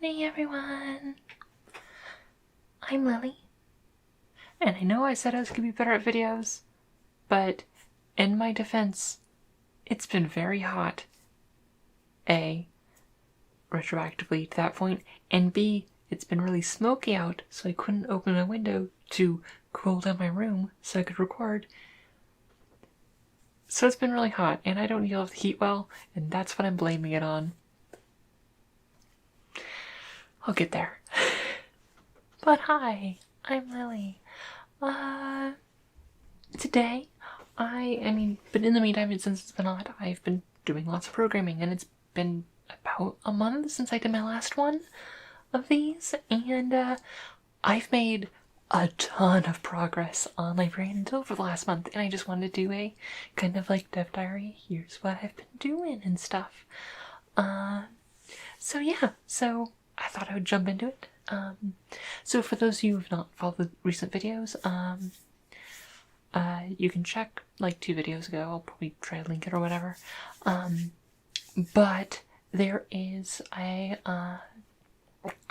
Hey everyone! I'm Lily. And I know I said I was going to be better at videos, but in my defense, it's been very hot. A, retroactively to that point, and B, it's been really smoky out, so I couldn't open my window to cool down my room so I could record. So it's been really hot, and I don't deal with the heat well, and that's what I'm blaming it on. I'll get there. But hi, I'm Lily. Today, but in the meantime, since it's been hot, I've been doing lots of programming, and it's been about a month since I did my last one of these, and I've made a ton of progress on Librarian Idyll for the last month, and I just wanted to do a kind of like dev diary. Here's what I've been doing and stuff. So I thought I would jump into it. So for those of you who have not followed the recent videos, you can check like 2 videos ago. I'll probably try to link it or whatever. But there is I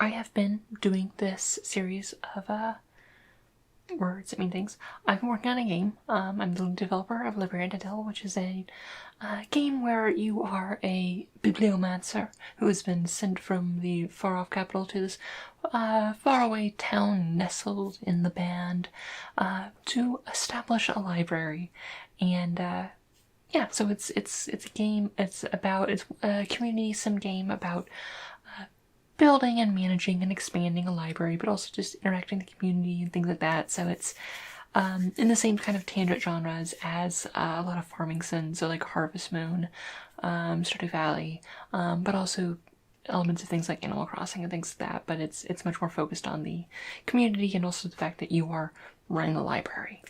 have been doing this series of words that mean things. I've been working on a game. I'm the developer of Librarian Idyll, which is a game where you are a bibliomancer who has been sent from the far-off capital to this faraway town nestled in the band to establish a library. And so it's a game. It's a community sim game about building and managing and expanding a library, but also just interacting with the community and things like that. So it's in the same kind of tangent genres as a lot of farming sims, so like Harvest Moon, Stardew Valley, but also elements of things like Animal Crossing and things like that. But it's much more focused on the community and also the fact that you are running a library.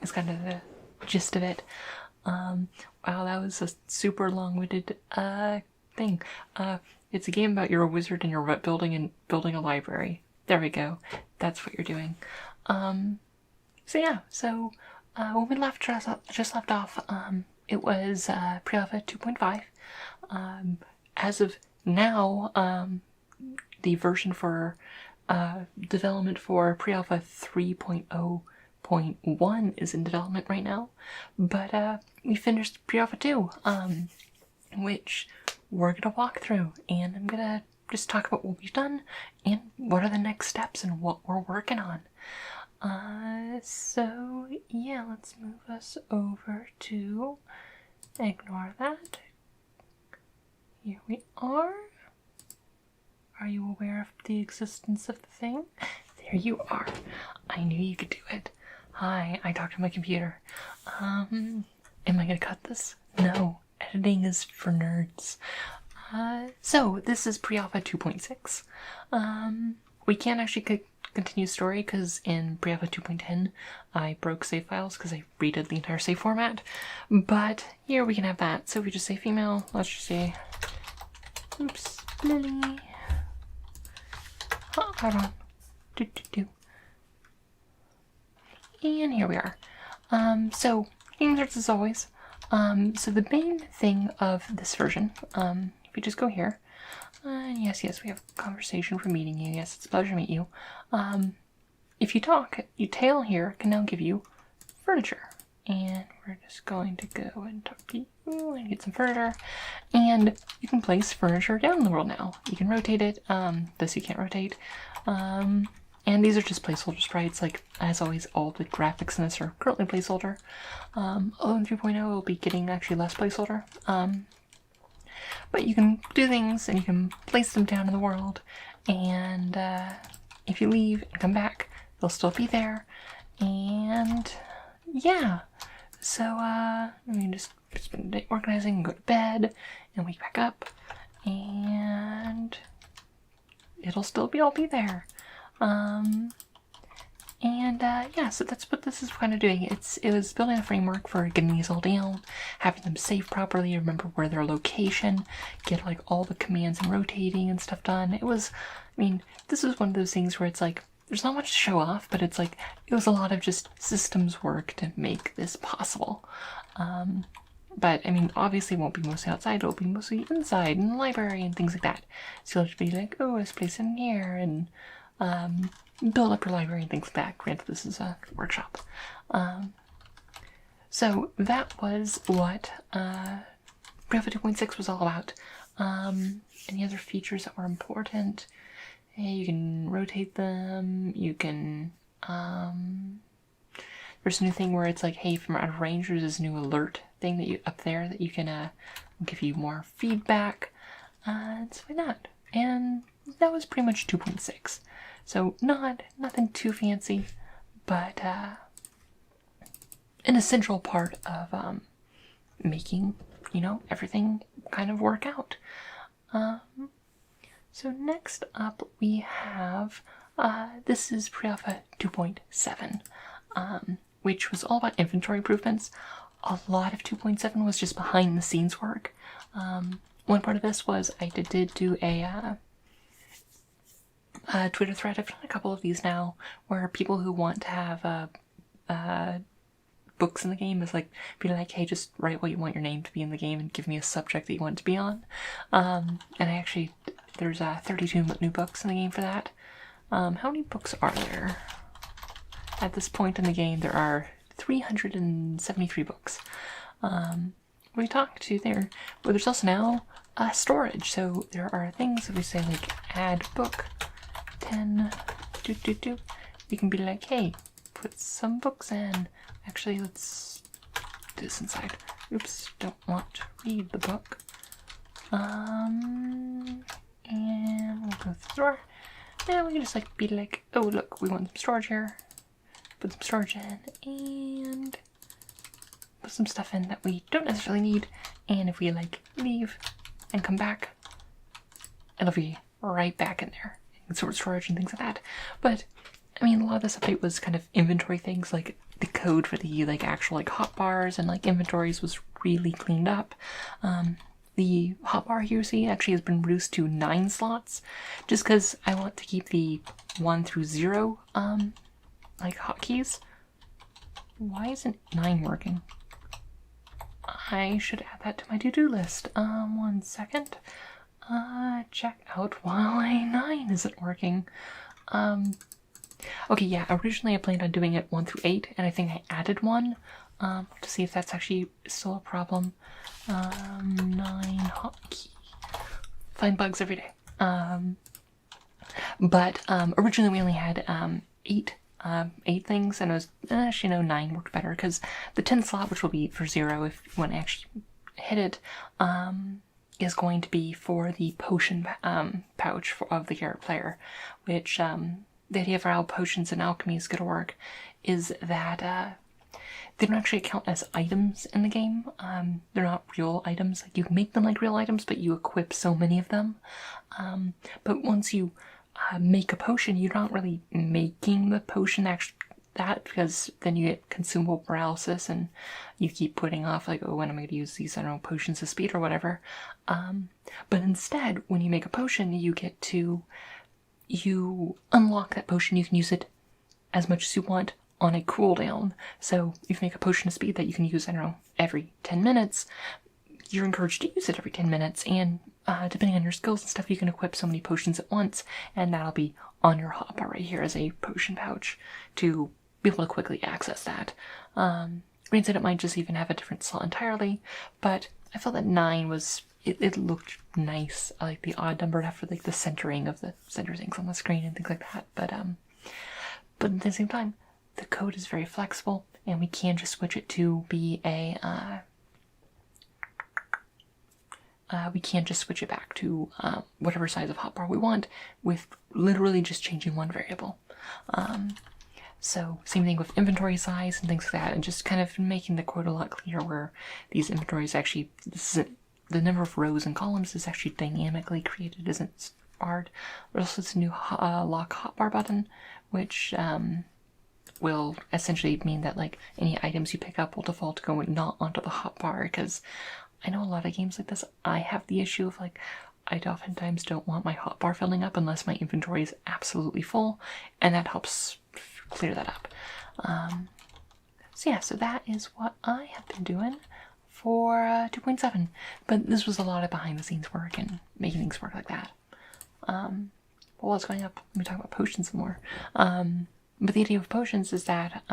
It's kind of the gist of it. Wow, that was a super long-winded thing. It's a game about you're a wizard and you're building a library. There we go. That's what you're doing. When we just left off, it was Pre-Alpha 2.5. As of now, the version for development for Pre-Alpha 3.0.1 is in development right now. But we finished Pre-Alpha 2, which we're gonna walk through, and I'm gonna just talk about what we've done and what are the next steps and what we're working on. Let's move us over to, ignore that. Here we are. Are you aware of the existence of the thing? There you are. I knew you could do it. Hi, I talked to my computer. Am I gonna cut this? No. Editing is for nerds. So this is Pre-Alpha 2.6. We can't actually continue story because in Pre-Alpha 2.10 I broke save files because I redid the entire save format. But here we can have that. So if we just say female, let's just say, oops, Lily. Oh, hold on. And here we are. So game starts as always. So the main thing of this version, if you just go here, yes, we have a conversation for meeting you. Yes, it's a pleasure to meet you. If you talk, your tail here can now give you furniture. And we're just going to go and talk to you and get some furniture. And you can place furniture down in the world now. You can rotate it. This you can't rotate. And these are just placeholder sprites, like, as always, all the graphics in this are currently placeholder. Although in 3.0 will be getting actually less placeholder. But you can do things, and you can place them down in the world, and if you leave and come back, they'll still be there. And yeah, so we just spend the day organizing and go to bed, and wake back up, and it'll still all be there. So that's what this is kind of doing. It was building a framework for getting these all down, having them save properly, remember where their location, get like all the commands and rotating and stuff done. This is one of those things where it's like, there's not much to show off, but it's like, it was a lot of just systems work to make this possible. But, I mean, obviously it won't be mostly outside, it'll be mostly inside, in the library and things like that. So you'll have to be like, oh, let's place in here, and build up your library and things like that. Granted, this is a workshop. So that was what Pre-Alpha 2.6 was all about. Any other features that were important? You can rotate them, you can, there's a new thing where it's like, hey, from out of range, there's this new alert thing that you up there that you can give you more feedback, and stuff like that. And that was pretty much 2.6. So nothing too fancy, but an essential part of making, you know, everything kind of work out. So next up we have, this is Pre-Alpha 2.7, which was all about inventory improvements. A lot of 2.7 was just behind the scenes work. One part of this was I did do a Twitter thread. I've done a couple of these now, where people who want to have books in the game is like, be like, hey, just write what you want your name to be in the game and give me a subject that you want it to be on. And I actually, there's 32 new books in the game for that. How many books are there? At this point in the game, there are 373 books. We talked to there, but there's also now storage. So there are things that we say like add book 10, you can be like, hey, put some books in. Actually, let's do this inside. Oops, don't want to read the book. And we'll go through the door. And we can just like be like, oh look, we want some storage here. Put some storage in and put some stuff in that we don't necessarily need. And if we like leave and come back, it'll be right back in there. And sort of storage and things like that. But I mean, a lot of this update was kind of inventory things, like the code for the like actual like hotbars and like inventories was really cleaned up. The hotbar here, see, actually has been reduced to 9 slots, just because I want to keep the 1 through 0 like hotkeys. Why isn't 9 working? I should add that to my to-do list. 1 second. Check out why 9 isn't working. Okay, yeah, originally I planned on doing it 1 through 8, and I think I added 1, to see if that's actually still a problem. 9 hotkey. Find bugs every day. But originally we only had 8 things, and it was, actually no, 9 worked better, because the 10 slot, which will be for 0 if you want to actually hit it, is going to be for the potion pouch of the character player, which the idea for how potions and alchemy is going to work is that they don't actually count as items in the game. They're not real items. Like, you can make them like real items, but you equip so many of them. But once you make a potion, you're not really making the potion because then you get consumable paralysis and you keep putting off like, oh, when am I going to use these, I don't know, potions of speed or whatever. But instead, when you make a potion, you unlock that potion. You can use it as much as you want on a cooldown. So if you make a potion of speed that you can use, I don't know, every 10 minutes, you're encouraged to use it every 10 minutes. And depending on your skills and stuff, you can equip so many potions at once, and that'll be on your hotbar right here as a potion pouch to be able to quickly access that. Granted, it might just even have a different slot entirely, but I felt that 9 was, it looked nice. I like the odd number for like the centering of the center things on the screen and things like that. But at the same time, the code is very flexible, and we can just switch it to be a we can just switch it back to whatever size of hotbar we want with literally just changing one variable. So same thing with inventory size and things like that, and just kind of making the code a lot clearer where these inventories actually, the number of rows and columns is actually dynamically created, isn't barred. There's also this new lock hotbar button, which will essentially mean that like any items you pick up will default go not onto the hotbar, because I know a lot of games like this, I have the issue of like, I oftentimes don't want my hotbar filling up unless my inventory is absolutely full, and that helps clear that up. So yeah, so that is what I have been doing for 2.7. But this was a lot of behind the scenes work and making things work like that. Well, what's going up? Let me talk about potions some more. But the idea of potions is that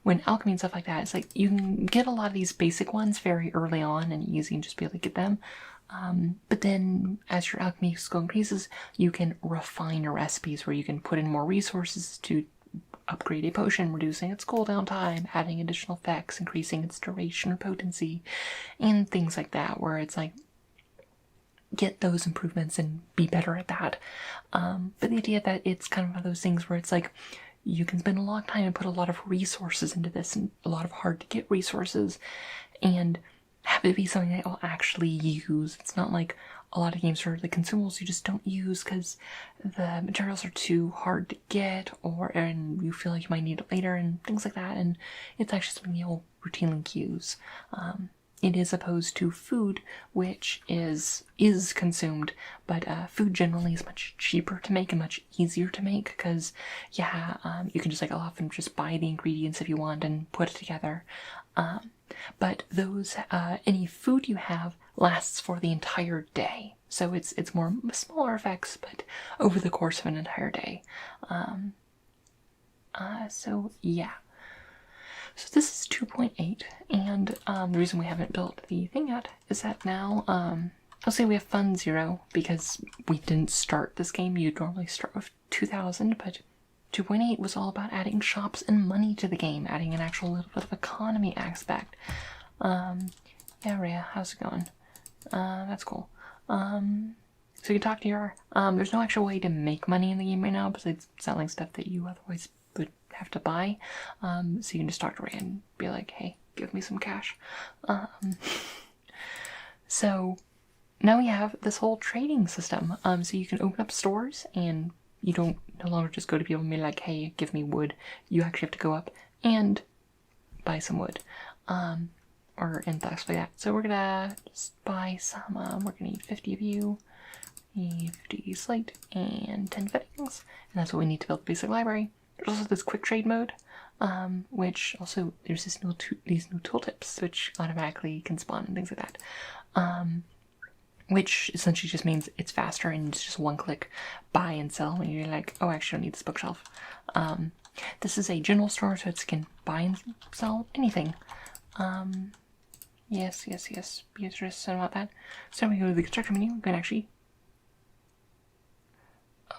when alchemy and stuff like that, it's like you can get a lot of these basic ones very early on and easy and just be able to get them. But then as your alchemy skill increases, you can refine your recipes where you can put in more resources to upgrade a potion, reducing its cooldown time, adding additional effects, increasing its duration or potency, and things like that, where it's like, get those improvements and be better at that. But the idea that it's kind of one of those things where it's like, you can spend a long time and put a lot of resources into this, and a lot of hard to get resources, and have it be something that you'll actually use. It's not like a lot of games are the consumables you just don't use because the materials are too hard to get, and you feel like you might need it later and things like that, and it's actually something you'll routinely use. It is opposed to food, which is consumed, but food generally is much cheaper to make and much easier to make because, yeah, you can just like often just buy the ingredients if you want and put it together. But those any food you have lasts for the entire day, so it's more smaller effects, but over the course of an entire day. So yeah. So this is 2.8, and the reason we haven't built the thing yet is that now, I'll say we have Fund 0, because we didn't start this game. You'd normally start with 2,000, but 2.8 was all about adding shops and money to the game, adding an actual little bit of economy aspect. Yeah, Rhea, how's it going? That's cool. So you can talk to your, there's no actual way to make money in the game right now, besides selling stuff that you otherwise would have to buy. So you can just talk to Ray and be like, hey, give me some cash. So now we have this whole trading system. So you can open up stores, and you don't no longer just go to people and be like, hey, give me wood. You actually have to go up and buy some wood. And things like that. So we're gonna just buy some, we're gonna need 50 of you, need 50 slate, and 10 fittings. And that's what we need to build the basic library. There's also this quick trade mode, which also, there's these new tooltips, which automatically can spawn and things like that. Which essentially just means it's faster and it's just one click buy and sell when you're like, oh, I actually don't need this bookshelf. This is a general store, so it can buy and sell anything. Yes, Beatrice said about that. So we go to the construction menu, we can actually...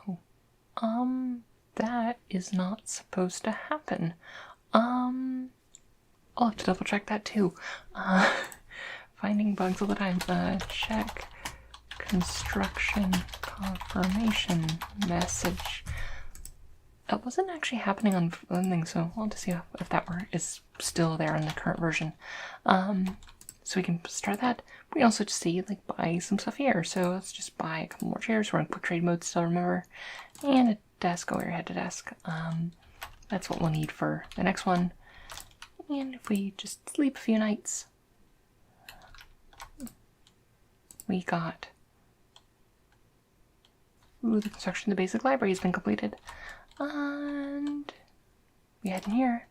Oh. That is not supposed to happen. I'll have to double check that too. Finding bugs all the time. Check construction confirmation message. That wasn't actually happening on things, so I'll have to see if that is still there in the current version. So we can start that. We can also just see, like, buy some stuff here. So let's just buy a couple more chairs. We're in quick trade mode still, remember. And a desk. Go ahead to desk. That's what we'll need for the next one. And if we just sleep a few nights, we got... Ooh, the construction of the basic library has been completed. And we head in here.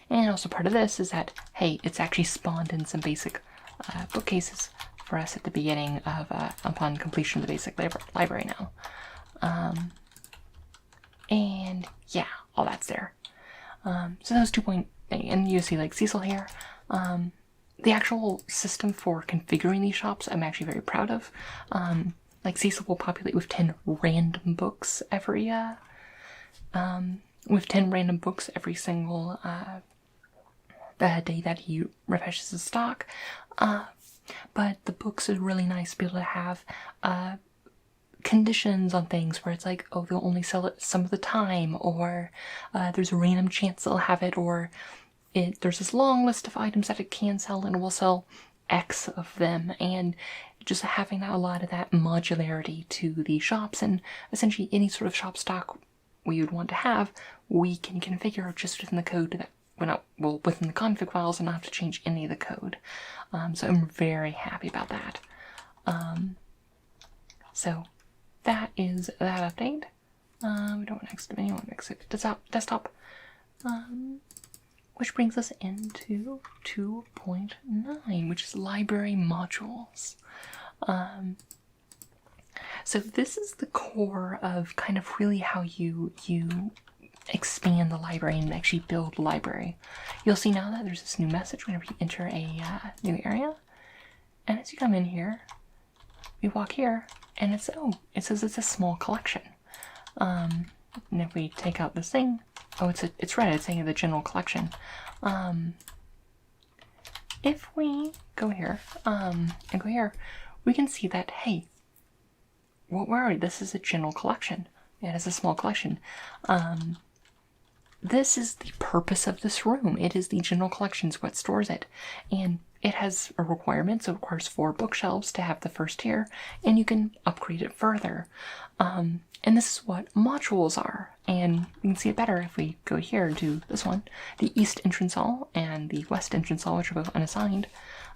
And also part of this is that, hey, it's actually spawned in some basic bookcases for us at the beginning of, upon completion of the basic library now. And yeah, all that's there. So that was 2.8, and you see like Cecil here. The actual system for configuring these shops, I'm actually very proud of. Like Cecil will populate with 10 random books every, single day that he refreshes his stock. But the books is really nice to be able to have conditions on things where it's like, oh, they'll only sell it some of the time, or there's a random chance they'll have it, or there's this long list of items that it can sell and we'll sell X of them, and just having a lot of that modularity to the shops, and essentially any sort of shop stock we would want to have, we can configure just within the code that within the config files, and not have to change any of the code. So I'm very happy about that. So that is that update. We don't want to exit the menu, we want to exit desktop. which brings us into 2.9, which is library modules. So this is the core of kind of really how you expand the library and actually build the library. You'll see now that there's this new message whenever you enter a new area. And as you come in here, we walk here, and it says it's a small collection. And if we take out this thing, it's red, it's saying the general collection. If we go here, and go here, we can see that, hey, where are we? This is a general collection. It is a small collection. This is the purpose of this room. It is the general collections, what stores it. And it has a requirement, so it requires 4 bookshelves to have the first tier, and you can upgrade it further. And this is what modules are. And we can see it better if we go here to this one, the East Entrance Hall and the West Entrance Hall, which are both unassigned.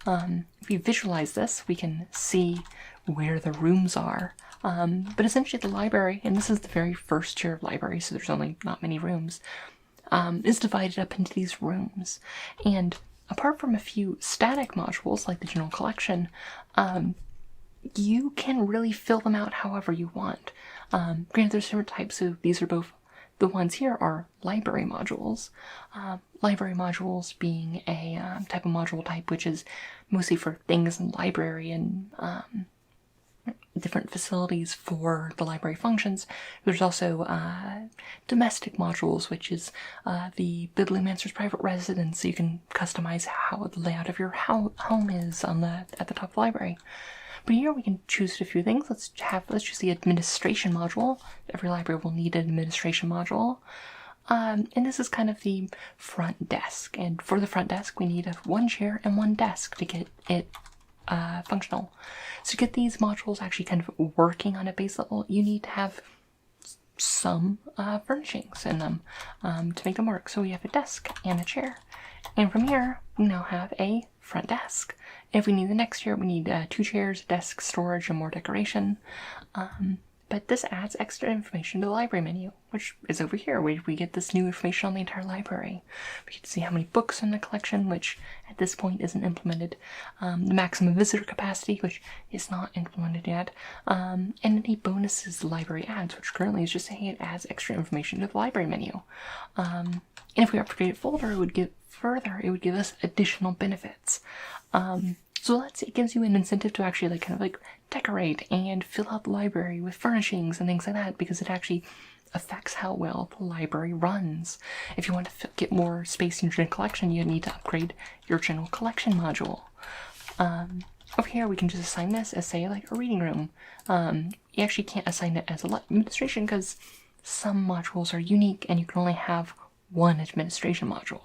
If we visualize this, we can see where the rooms are. But essentially the library, and this is the very first tier of library, so there's only not many rooms, is divided up into these rooms. And apart from a few static modules, like the general collection, you can really fill them out however you want. Granted, there's different types, so these are both, the ones here are library modules. Library modules being a type of module type which is mostly for things in the library and different facilities for the library functions. There's also domestic modules, which is the Bibliomancer's private residence, so you can customize how the layout of your home is at the top of the library. But here we can choose a few things. Let's choose the administration module. Every library will need an administration module. And this is kind of the front desk. And for the front desk, we need 1 chair and 1 desk to get it functional. So to get these modules actually kind of working on a base level, you need to have some furnishings in them to make them work. So we have a desk and a chair. And from here, we now have a front desk. If we need the next chair, we need 2 chairs, desk, storage, and more decoration. But this adds extra information to the library menu, which is over here, where we get this new information on the entire library. We get to see how many books are in the collection, which at this point isn't implemented. The maximum visitor capacity, which is not implemented yet. And any bonuses the library adds, which currently is just saying it adds extra information to the library menu. And if we upgrade it further, it would give us additional benefits. So let's say it gives you an incentive to actually decorate and fill out the library with furnishings and things like that, because it actually affects how well the library runs. If you want to get more space in your general collection, you need to upgrade your general collection module. Over here we can just assign this as, say, like a reading room. You actually can't assign it as administration because some modules are unique and you can only have 1 administration module.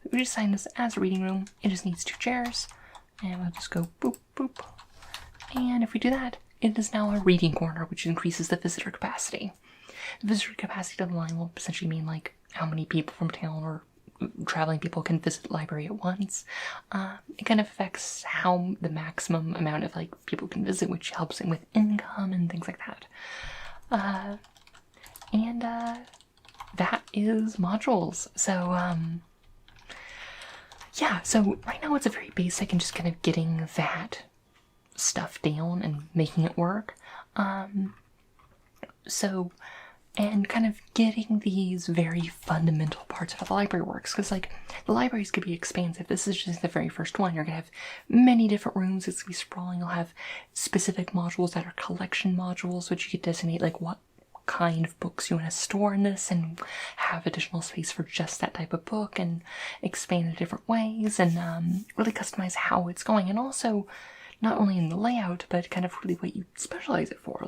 We just assign this as a reading room. It just needs 2 chairs, and we'll just go boop, boop. And if we do that, it is now a reading corner, which increases the visitor capacity. The visitor capacity of the line will essentially mean like how many people from town or traveling people can visit the library at once. It kind of affects how the maximum amount of people can visit, which helps with income and things like that. That is modules. So yeah, so right now it's a very basic and just kind of getting that stuff down and making it work. And kind of getting these very fundamental parts of how the library works, because the libraries could be expansive. This is just the very first one. You're gonna have many different rooms. It's gonna be sprawling. You'll have specific modules that are collection modules, which you could designate what kind of books you want to store in this and have additional space for just that type of book and expand in different ways and really customize how it's going. And also not only in the layout, but kind of really what you specialize it for.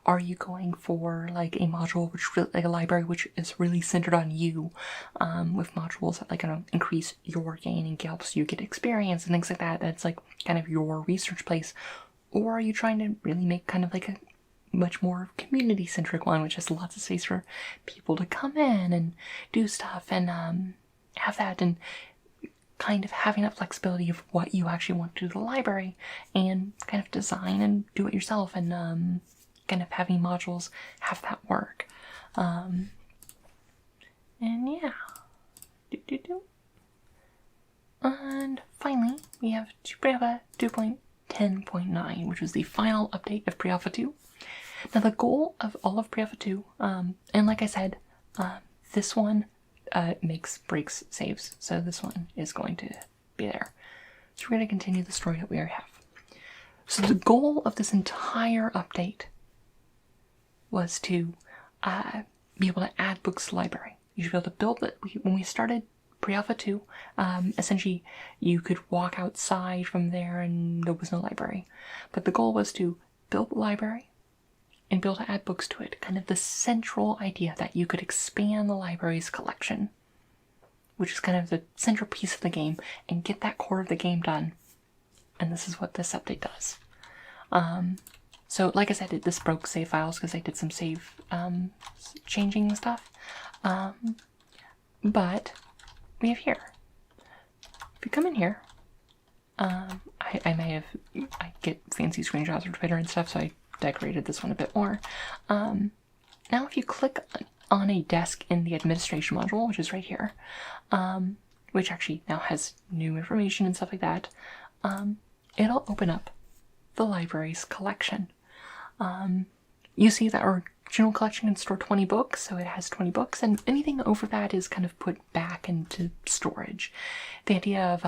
Are you going for a module which a library which is really centered on you, with modules that gonna increase your gain and helps you get experience and things like that, that's kind of your research place? Or are you trying to really make kind of a much more community-centric one, which has lots of space for people to come in and do stuff and have that, and kind of having that flexibility of what you actually want to do to the library and kind of design and do it yourself, and kind of having modules have that work. And yeah, And finally, we have Pre-Alpha 2.10.9, which was the final update of Pre-Alpha 2. Now the goal of all of Pre-Alpha 2, and like I said, this one breaks saves, so this one is going to be there. So we're going to continue the story that we already have. So the goal of this entire update was to be able to add books to the library. You should be able to build it. When we started Pre-Alpha 2, essentially you could walk outside from there and there was no library. But the goal was to build the library and be able to add books to it. Kind of the central idea that you could expand the library's collection, which is kind of the central piece of the game, and get that core of the game done. And this is what this update does. So like I said, this broke save files because I did some save changing and stuff. But we have here. If you come in here, I get fancy screenshots of Twitter and stuff, so I decorated this one a bit more. Now if you click on a desk in the administration module, which is right here, which actually now has new information and stuff like that, it'll open up the library's collection. You see that our general collection can store 20 books, so it has 20 books, and anything over that is kind of put back into storage. The idea of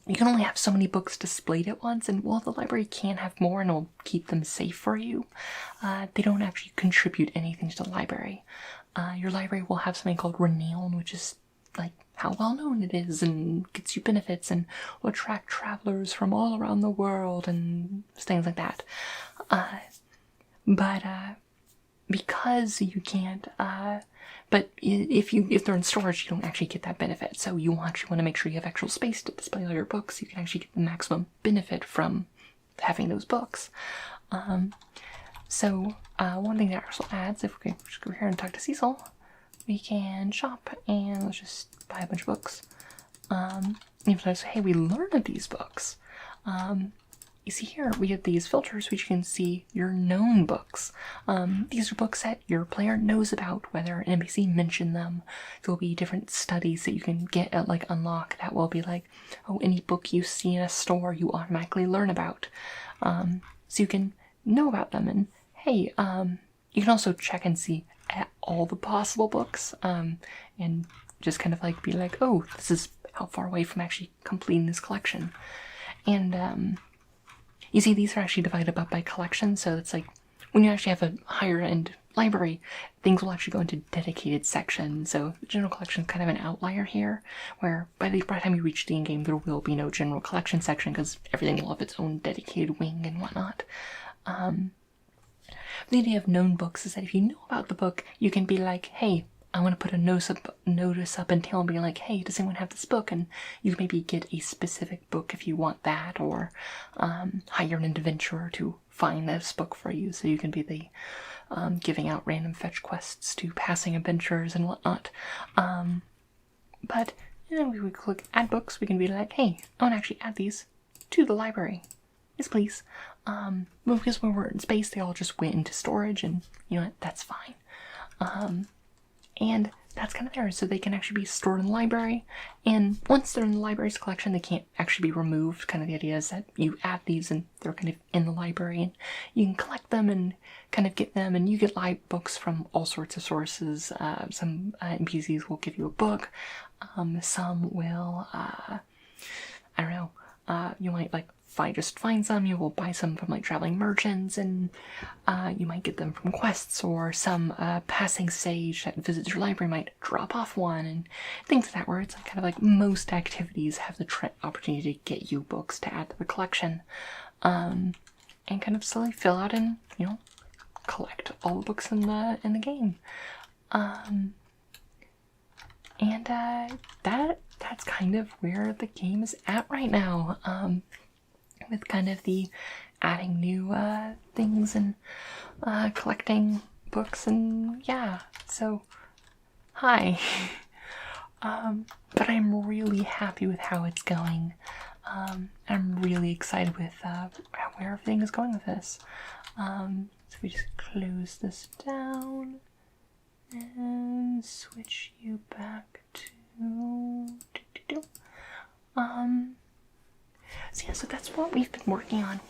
you can only have so many books displayed at once, and while the library can have more and will keep them safe for you, they don't actually contribute anything to the library. Your library will have something called renown, which is like how well known it is and gets you benefits and will attract travelers from all around the world and things like that. But because you can't, but if they're in storage, you don't actually get that benefit. So you want to make sure you have actual space to display all your books. You can actually get the maximum benefit from having those books. So one thing that also adds, if we just go here and talk to Cecil, we can shop and let's just buy a bunch of books. You notice, hey, we learned these books. You see here, we have these filters which you can see your known books. These are books that your player knows about, whether an NPC mentioned them. There will be different studies that you can get at, like, unlock that will be like, oh, any book you see in a store you automatically learn about. So you can know about them, and hey, you can also check and see at all the possible books, and just kind of like be like, oh, this is how far away from actually completing this collection. And you see these are actually divided up by collection, so it's like when you actually have a higher end library, things will actually go into dedicated sections. So the general collection is kind of an outlier here, where by the time you reach the end game, there will be no general collection section because everything will have its own dedicated wing and whatnot. The idea of known books is that if you know about the book, you can be like, hey, I want to put a notice up in town being like, hey, does anyone have this book? And you can maybe get a specific book if you want that, or hire an adventurer to find this book for you, so you can be the giving out random fetch quests to passing adventurers and whatnot. But then we would click add books, we can be like, hey, I want to actually add these to the library. Yes, please. Because when we're in space, they all just went into storage, and you know what, that's fine. And that's kind of there, so they can actually be stored in the library, and once they're in the library's collection, they can't actually be removed. Kind of the idea is that you add these and they're kind of in the library, and you can collect them and kind of get them, and you get live books from all sorts of sources. Some NPCs will give you a book, some will, I don't know, you might like find some, you will buy some from like traveling merchants, and you might get them from quests, or some passing sage that visits your library might drop off one, and things like that, where it's like kind of like most activities have the opportunity to get you books to add to the collection, and kind of slowly fill out and, you know, collect all the books in the game. And that's kind of where the game is at right now. With kind of the adding new things and collecting books, and yeah, so hi. But I'm really happy with how it's going. I'm really excited with where everything is going with this. So we just close this down and switch you back to So yeah, so that's what we've been working on.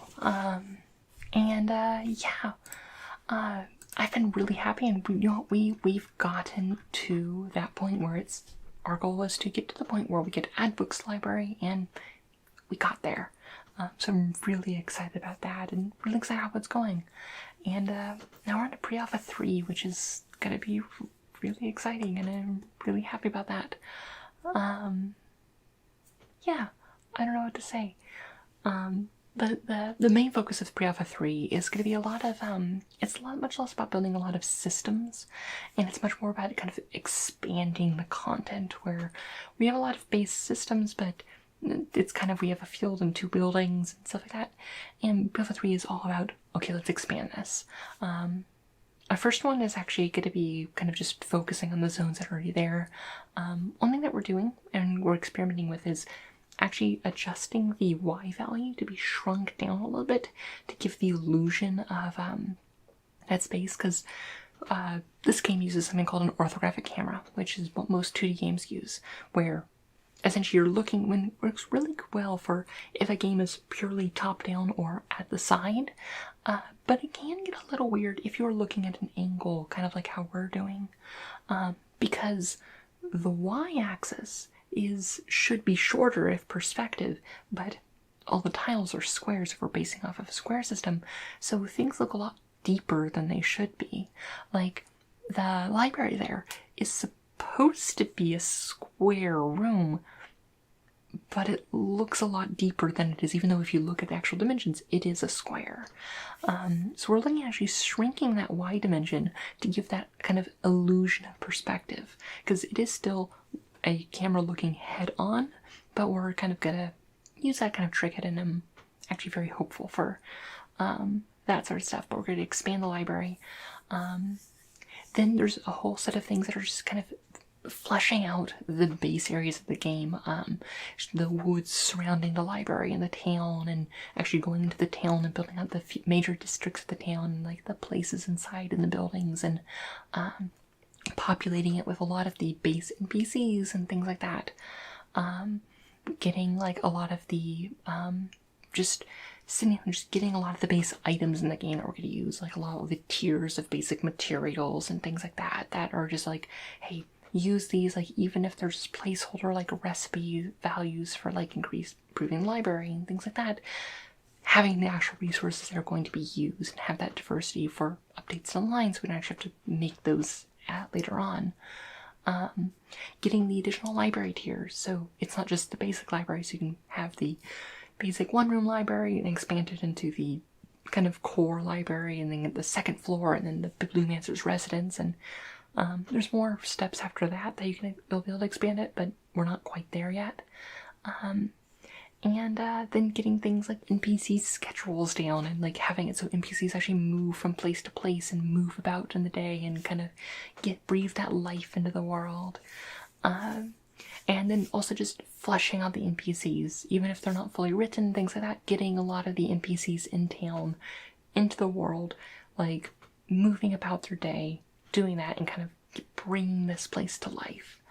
I've been really happy, and we've gotten to that point where our goal was to get to the point where we could add books to the library, and we got there. So I'm really excited about that, and really excited how it's going. And now we're on to Pre-Alpha 3, which is gonna be really exciting, and I'm really happy about that. Yeah, I don't know what to say. The main focus of Pre-Alpha 3 is going to be a lot of, it's much less about building a lot of systems, and it's much more about kind of expanding the content, where we have a lot of base systems, but it's kind of, we have a field and 2 buildings and stuff like that, and Pre-Alpha 3 is all about, okay, let's expand this. Our first one is actually going to be kind of just focusing on the zones that are already there. One thing that we're doing, and we're experimenting with, is actually adjusting the Y value to be shrunk down a little bit to give the illusion of that space, because this game uses something called an orthographic camera, which is what most 2D games use, where essentially you're looking, when it works really well for if a game is purely top-down or at the side, but it can get a little weird if you're looking at an angle, kind of like how we're doing, because the Y-axis should be shorter if perspective, but all the tiles are squares if we're basing off of a square system, so things look a lot deeper than they should be. Like, the library there is supposed to be a square room, but it looks a lot deeper than it is, even though if you look at the actual dimensions, it is a square. So we're looking at actually shrinking that Y dimension to give that kind of illusion of perspective, because it is still a camera looking head on, but we're kind of gonna use that kind of trick it, and I'm actually very hopeful for that sort of stuff, but we're going to expand the library. Then there's a whole set of things that are just kind of fleshing out the base areas of the game, the woods surrounding the library and the town, and actually going into the town and building out the major districts of the town, and like the places inside in the buildings, and populating it with a lot of the base NPCs and things like that. Getting like a lot of the just getting a lot of the base items in the game that we're going to use, like a lot of the tiers of basic materials and things like that, that are just like, hey, use these, like even if there's placeholder like recipe values for like improving the library and things like that, having the actual resources that are going to be used and have that diversity for updates online, so we don't actually have to make those later on. Getting the additional library tiers, so it's not just the basic library, so you can have the basic one-room library and expand it into the kind of core library, and then get the second floor, and then the Bibliomancer's residence, and there's more steps after that that you'll be able to expand it, but we're not quite there yet. And then getting things like NPC sketch rolls down, and like having it so NPCs actually move from place to place and move about in the day and kind of breathe that life into the world. And then also just fleshing out the NPCs, even if they're not fully written, things like that, getting a lot of the NPCs in town into the world, like moving about their day, doing that, and kind of bringing this place to life.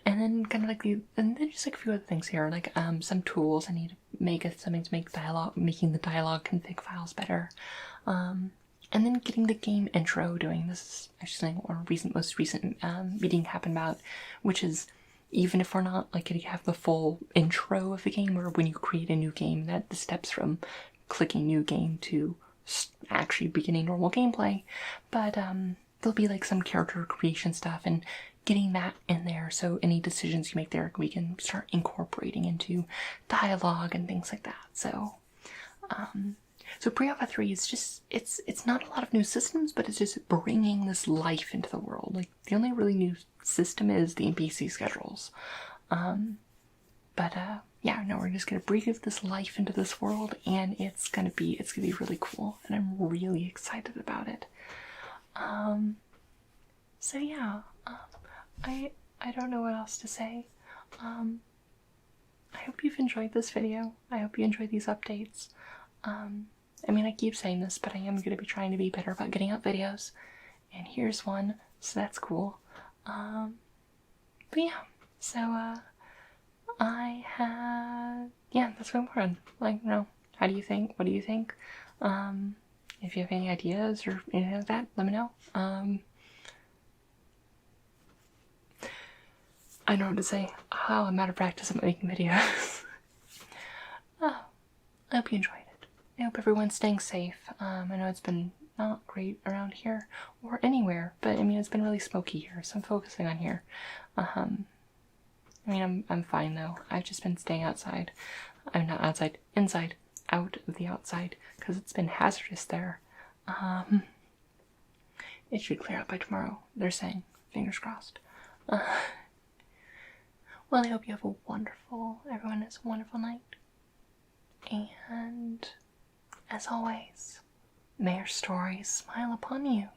And then kind of like and then just like a few other things here, like some tools. I need to make something to make dialogue, making the dialogue config files better. And then getting the game intro doing. This is actually something our most recent meeting happened about, which is, even if we're not like going to have the full intro of the game, or when you create a new game, that the steps from clicking new game to actually beginning normal gameplay, but there'll be like some character creation stuff and getting that in there, so any decisions you make there we can start incorporating into dialogue and things like that. So so Pre-Alpha 3 is just, it's not a lot of new systems, but it's just bringing this life into the world. Like, the only really new system is the NPC schedules. Yeah, no, we're just gonna breathe this life into this world, and it's gonna be really cool, and I'm really excited about it. So yeah, I don't know what else to say. I hope you've enjoyed this video. I hope you enjoyed these updates. I mean, I keep saying this, but I am going to be trying to be better about getting out videos. And here's one, so that's cool. But yeah, so, that's what I'm working on. Like, you know, how do you think? What do you think? If you have any ideas or anything like that, let me know. I know what to say. Oh, I'm out of practice at making videos. Oh, I hope you enjoyed it. I hope everyone's staying safe. I know it's been not great around here or anywhere, but I mean, it's been really smoky here, so I'm focusing on here. I mean, I'm fine though. I've just been staying outside. I'm not outside, inside, out of the outside, because it's been hazardous there. It should clear up by tomorrow, they're saying. Fingers crossed. Well, I hope you have a wonderful, everyone has a wonderful night. And, as always, may your stories smile upon you.